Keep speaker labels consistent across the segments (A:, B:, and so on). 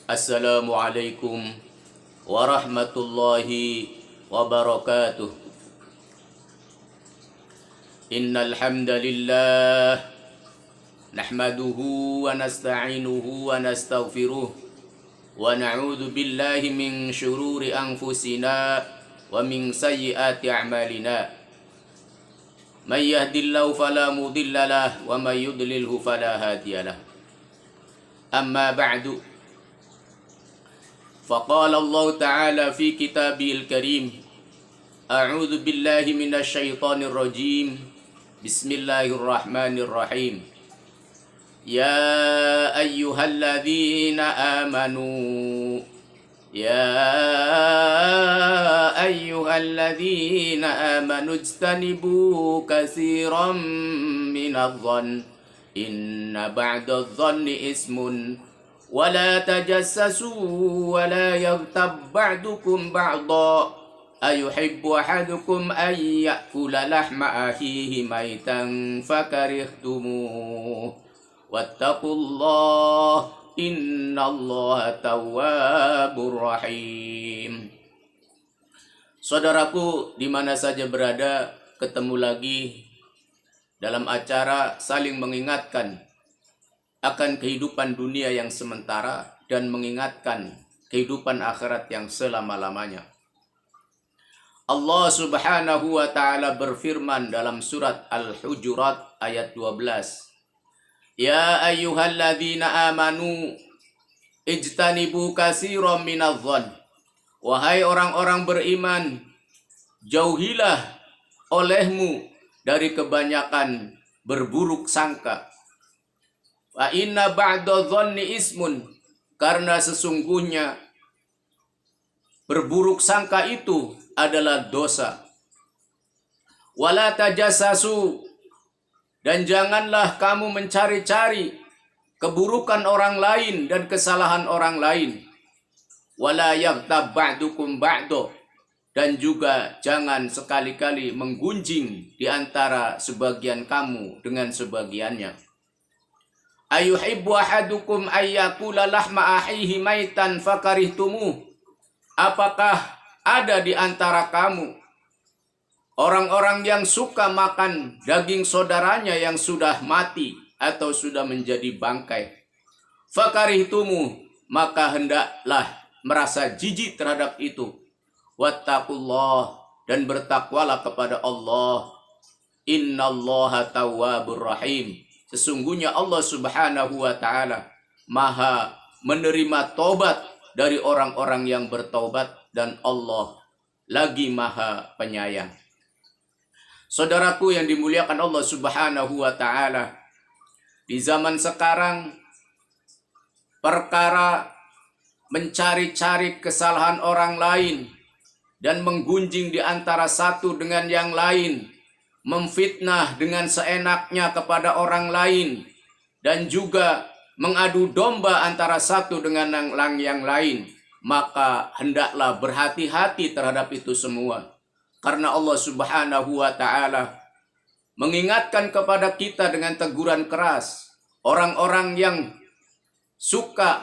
A: Assalamualaikum warahmatullahi wabarakatuh. Innal hamdalillah nahmaduhu wa nasta'inuhu wa nastaghfiruh wa na'udzu billahi min syururi anfusina wa min sayyiati a'malina. May yahdihillahu fala mudilla lahu wa may yudlilhu fala hadiya lahu. Amma ba'du. Faqala Allah Ta'ala fi kitabil karim. A'udzu billahi minasy syaithanir rajim. Bismillahirrahmanirrahim. Ya ayyuhalladzina amanu ijtanibu katsiran minadh-dhann inna ba'dadh-dhanni ismun wa la tajassasu wa la yaghtab ba'dukum ba'dha ayuhibbu ahadukum an ya'kula lahma akhihi maitan fakarihtumuh wattaqullah innallaha tawwabur rahim. Saudaraku, di mana saja berada, ketemu lagi dalam acara saling mengingatkan akan kehidupan dunia yang sementara dan mengingatkan kehidupan akhirat yang selama-lamanya. Allah Subhanahu wa Ta'ala berfirman dalam surat Al-Hujurat ayat 12. Ya ayyuhalladzina amanu ijtanibu katsiran minadh-dhann. Wahai orang-orang beriman, jauhilah olehmu dari kebanyakan berburuk sangka. Fa inna ba'dadh-dhanni ismun, karena sesungguhnya berburuk sangka itu adalah dosa. Wala tajassasu, dan janganlah kamu mencari-cari keburukan orang lain dan kesalahan orang lain. Wala yaghtab ba'dukum ba'do, dan juga jangan sekali-kali menggunjing di antara sebagian kamu dengan sebagiannya. Ayuhibbu ahadukum ayyakula lahma akhihi maitan fakarihtumuh. Apakah ada di antara kamu orang-orang yang suka makan daging saudaranya yang sudah mati atau sudah menjadi bangkai? Fakarihtumuh, maka hendaklah merasa jijik terhadap itu. Wattaqullah, dan bertakwalah kepada Allah. Innallaha tawwabur rahim. Sesungguhnya Allah Subhanahu wa Ta'ala Maha menerima tobat dari orang-orang yang bertobat, dan Allah lagi Maha penyayang. Saudaraku yang dimuliakan Allah Subhanahu wa Ta'ala, di zaman sekarang perkara mencari-cari kesalahan orang lain dan menggunjing di antara satu dengan yang lain, memfitnah dengan seenaknya kepada orang lain, dan juga mengadu domba antara satu dengan yang lain, maka hendaklah berhati-hati terhadap itu semua. Karena Allah Subhanahu wa Ta'ala mengingatkan kepada kita dengan teguran keras, orang-orang yang suka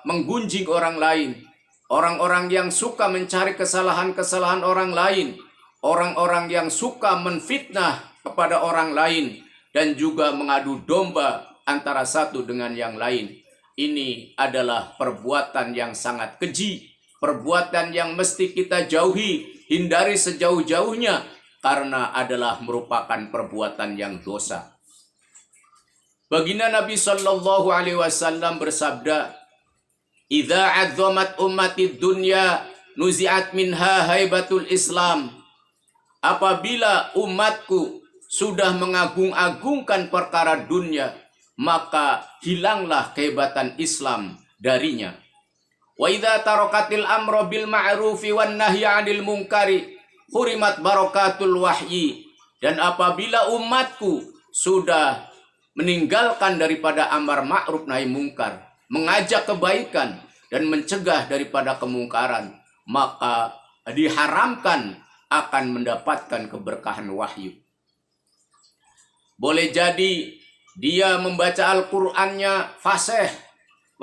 A: menggunjing orang lain, orang-orang yang suka mencari kesalahan-kesalahan orang lain, orang-orang yang suka menfitnah kepada orang lain, dan juga mengadu domba antara satu dengan yang lain. Ini adalah perbuatan yang sangat keji, perbuatan yang mesti kita jauhi, hindari sejauh-jauhnya, karena adalah merupakan perbuatan yang dosa. Baginda Nabi Sallallahu Alaihi Wasallam bersabda, "Idza 'azzamat ummatid dunya nuzi'at minha haibatul Islam." Apabila umatku sudah mengagung-agungkan perkara dunia, maka hilanglah kehebatan Islam darinya. Wa idza tarakatil amra bil ma'rufi wan nahyi 'anil munkari hurimat barakatul wahyi. Dan apabila umatku sudah meninggalkan daripada amar ma'ruf nahi mungkar, mengajak kebaikan dan mencegah daripada kemungkaran, maka diharamkan akan mendapatkan keberkahan wahyu. Boleh jadi dia membaca Al-Qur'annya fasih,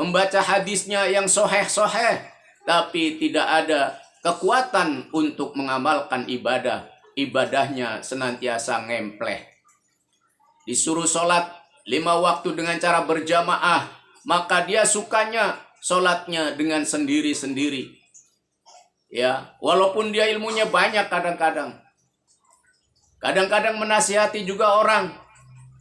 A: membaca hadisnya yang soheh-soheh, tapi tidak ada kekuatan untuk mengamalkan ibadah. Ibadahnya senantiasa ngempleh. Disuruh sholat 5 waktu dengan cara berjamaah, maka dia sukanya sholatnya dengan sendiri-sendiri. Ya, walaupun dia ilmunya banyak kadang-kadang menasihati juga orang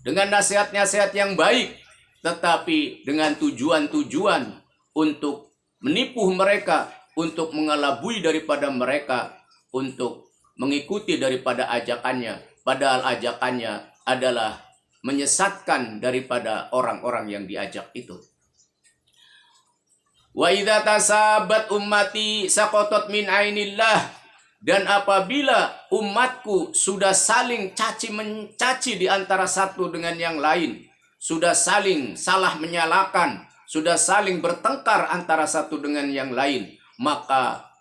A: dengan nasihat-nasihat yang baik, tetapi dengan tujuan-tujuan untuk menipu mereka, untuk mengelabui daripada mereka, untuk mengikuti daripada ajakannya, padahal ajakannya adalah menyesatkan daripada orang-orang yang diajak itu. Wa idza tasabat ummati saqatat min ainillah, dan apabila umatku sudah saling caci mencaci di antara satu dengan yang lain, sudah saling salah menyalahkan, sudah saling bertengkar antara satu dengan yang lain, maka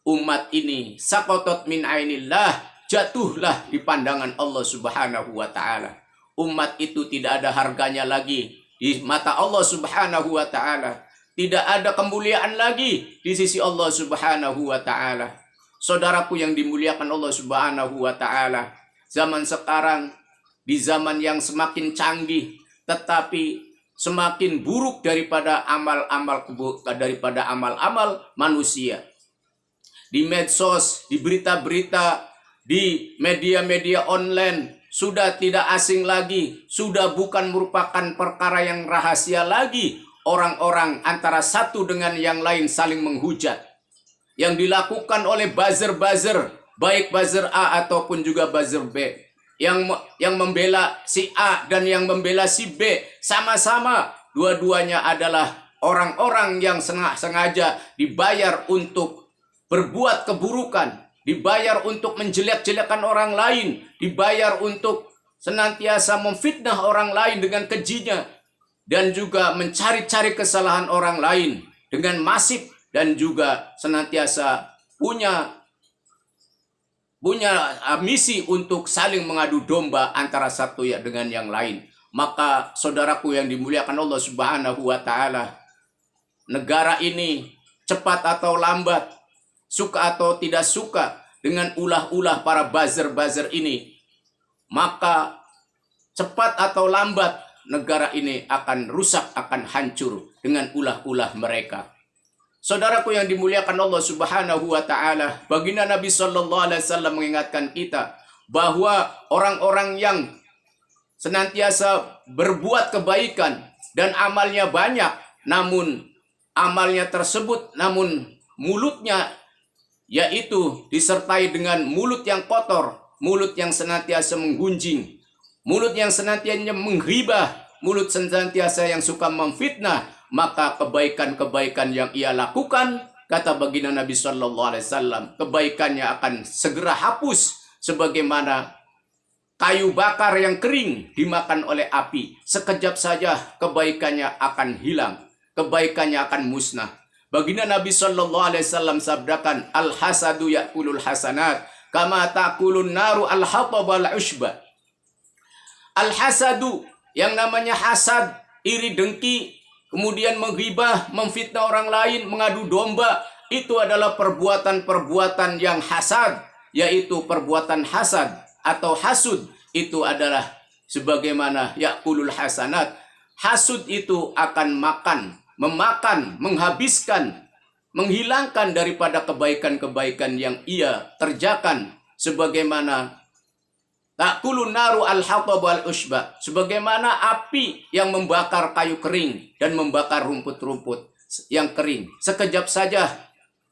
A: umat ini saqatat min ainillah, jatuhlah di pandangan Allah Subhanahu wa taala. Umat itu tidak ada harganya lagi di mata Allah Subhanahu wa taala. Tidak ada kemuliaan lagi di sisi Allah Subhanahu wa taala. Saudaraku yang dimuliakan Allah Subhanahu wa taala, zaman sekarang di zaman yang semakin canggih tetapi semakin buruk daripada amal-amal manusia. Di medsos, di berita-berita, di media-media online sudah tidak asing lagi, sudah bukan merupakan perkara yang rahasia lagi. Orang-orang antara satu dengan yang lain saling menghujat. Yang dilakukan oleh buzzer-buzzer, baik buzzer A ataupun juga buzzer B. Yang membela si A dan yang membela si B, sama-sama dua-duanya adalah orang-orang yang sengaja dibayar untuk berbuat keburukan, dibayar untuk menjelek-jelekan orang lain, dibayar untuk senantiasa memfitnah orang lain dengan kejinya, dan juga mencari-cari kesalahan orang lain dengan masif, dan juga senantiasa punya misi untuk saling mengadu domba antara satu ya dengan yang lain. Maka saudaraku yang dimuliakan Allah Subhanahu wa taala, negara ini cepat atau lambat, suka atau tidak suka dengan ulah-ulah para buzzer-buzzer ini, maka cepat atau lambat negara ini akan rusak, akan hancur dengan ulah-ulah mereka. Saudaraku yang dimuliakan Allah Subhanahu wa taala, baginda Nabi sallallahu alaihi wasallam mengingatkan kita bahwa orang-orang yang senantiasa berbuat kebaikan dan amalnya banyak, namun amalnya tersebut namun mulutnya yaitu disertai dengan mulut yang kotor, mulut yang senantiasa menggunjing, mulut yang senantiasa menghibah, mulut senantiasa yang suka memfitnah, maka kebaikan-kebaikan yang ia lakukan, kata baginda Nabi sallallahu alaihi wasallam, kebaikannya akan segera hapus sebagaimana kayu bakar yang kering dimakan oleh api. Sekejap saja kebaikannya akan hilang, kebaikannya akan musnah. Baginda Nabi sallallahu alaihi wasallam sabdakan, al-hasadu ya'kulul hasanat kama ta'kulun naru al-hatab al-ushba. Al-hasadu, yang namanya hasad, iri dengki, kemudian menghibah, memfitnah orang lain, mengadu domba, itu adalah perbuatan-perbuatan yang hasad, yaitu perbuatan hasad atau hasud. Itu adalah sebagaimana ya'kulul hasanat. Hasud itu akan memakan, menghabiskan, menghilangkan daripada kebaikan-kebaikan yang ia kerjakan, sebagaimana ta'kulun naru al-hatab wal-ushba, sebagaimana api yang membakar kayu kering dan membakar rumput-rumput yang kering. Sekejap saja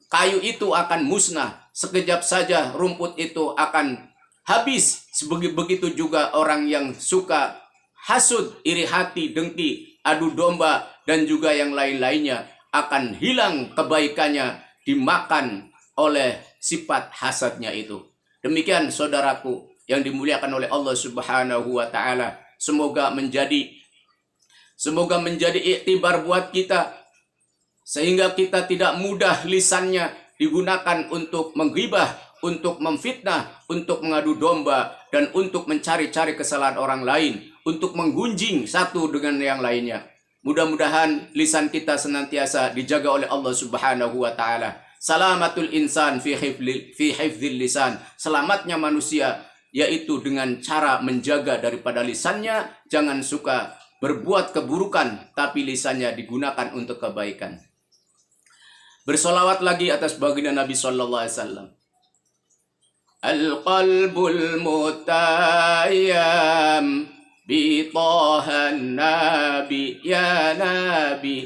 A: kayu itu akan musnah, sekejap saja rumput itu akan habis. Begitu juga orang yang suka hasud, iri hati, dengki, adu domba, dan juga yang lain-lainnya akan hilang kebaikannya, dimakan oleh sifat hasadnya itu. Demikian saudaraku yang dimuliakan oleh Allah Subhanahu wa taala, semoga menjadi iktibar buat kita, sehingga kita tidak mudah lisannya digunakan untuk menghibah, untuk memfitnah, untuk mengadu domba, dan untuk mencari-cari kesalahan orang lain, untuk menggunjing satu dengan yang lainnya. Mudah-mudahan lisan kita senantiasa dijaga oleh Allah Subhanahu wa taala. Salamatul insan fi hifdzil lisan. Selamatnya manusia yaitu dengan cara menjaga daripada lisannya, jangan suka berbuat keburukan tapi lisannya digunakan untuk kebaikan. Bersolawat lagi atas baginda Nabi sallallahu alaihi wasallam. Al-qalbul mutayyam bi tahan nabi ya nabi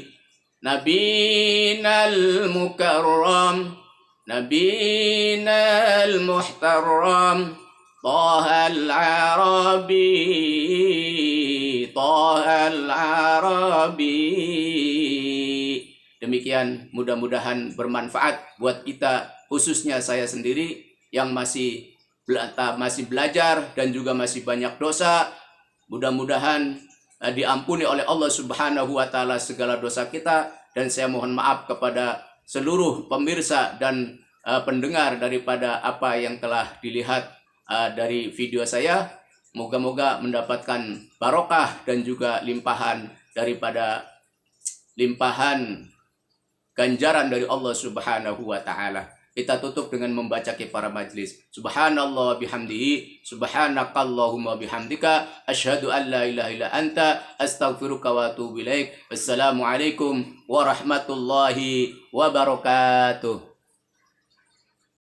A: nabinal mukarram nabinal muhtaram tahal arabi tahal arabi. Demikian, mudah-mudahan bermanfaat buat kita, khususnya saya sendiri yang masih belajar dan juga masih banyak dosa. Mudah-mudahan diampuni oleh Allah Subhanahu wa taala segala dosa kita, dan saya mohon maaf kepada seluruh pemirsa dan pendengar daripada apa yang telah dilihat dari video saya. Moga-moga mendapatkan barokah dan juga limpahan daripada limpahan ganjaran dari Allah Subhanahu wa taala. Kita tutup dengan membaca kifaraah majlis. Subhanallah bihamdihi, subhanakallahumma bihamdika, asyhadu an la ilaha illa anta, astaghfiruka wa atubu ilaik. Wassalamualaikum warahmatullahi wabarakatuh.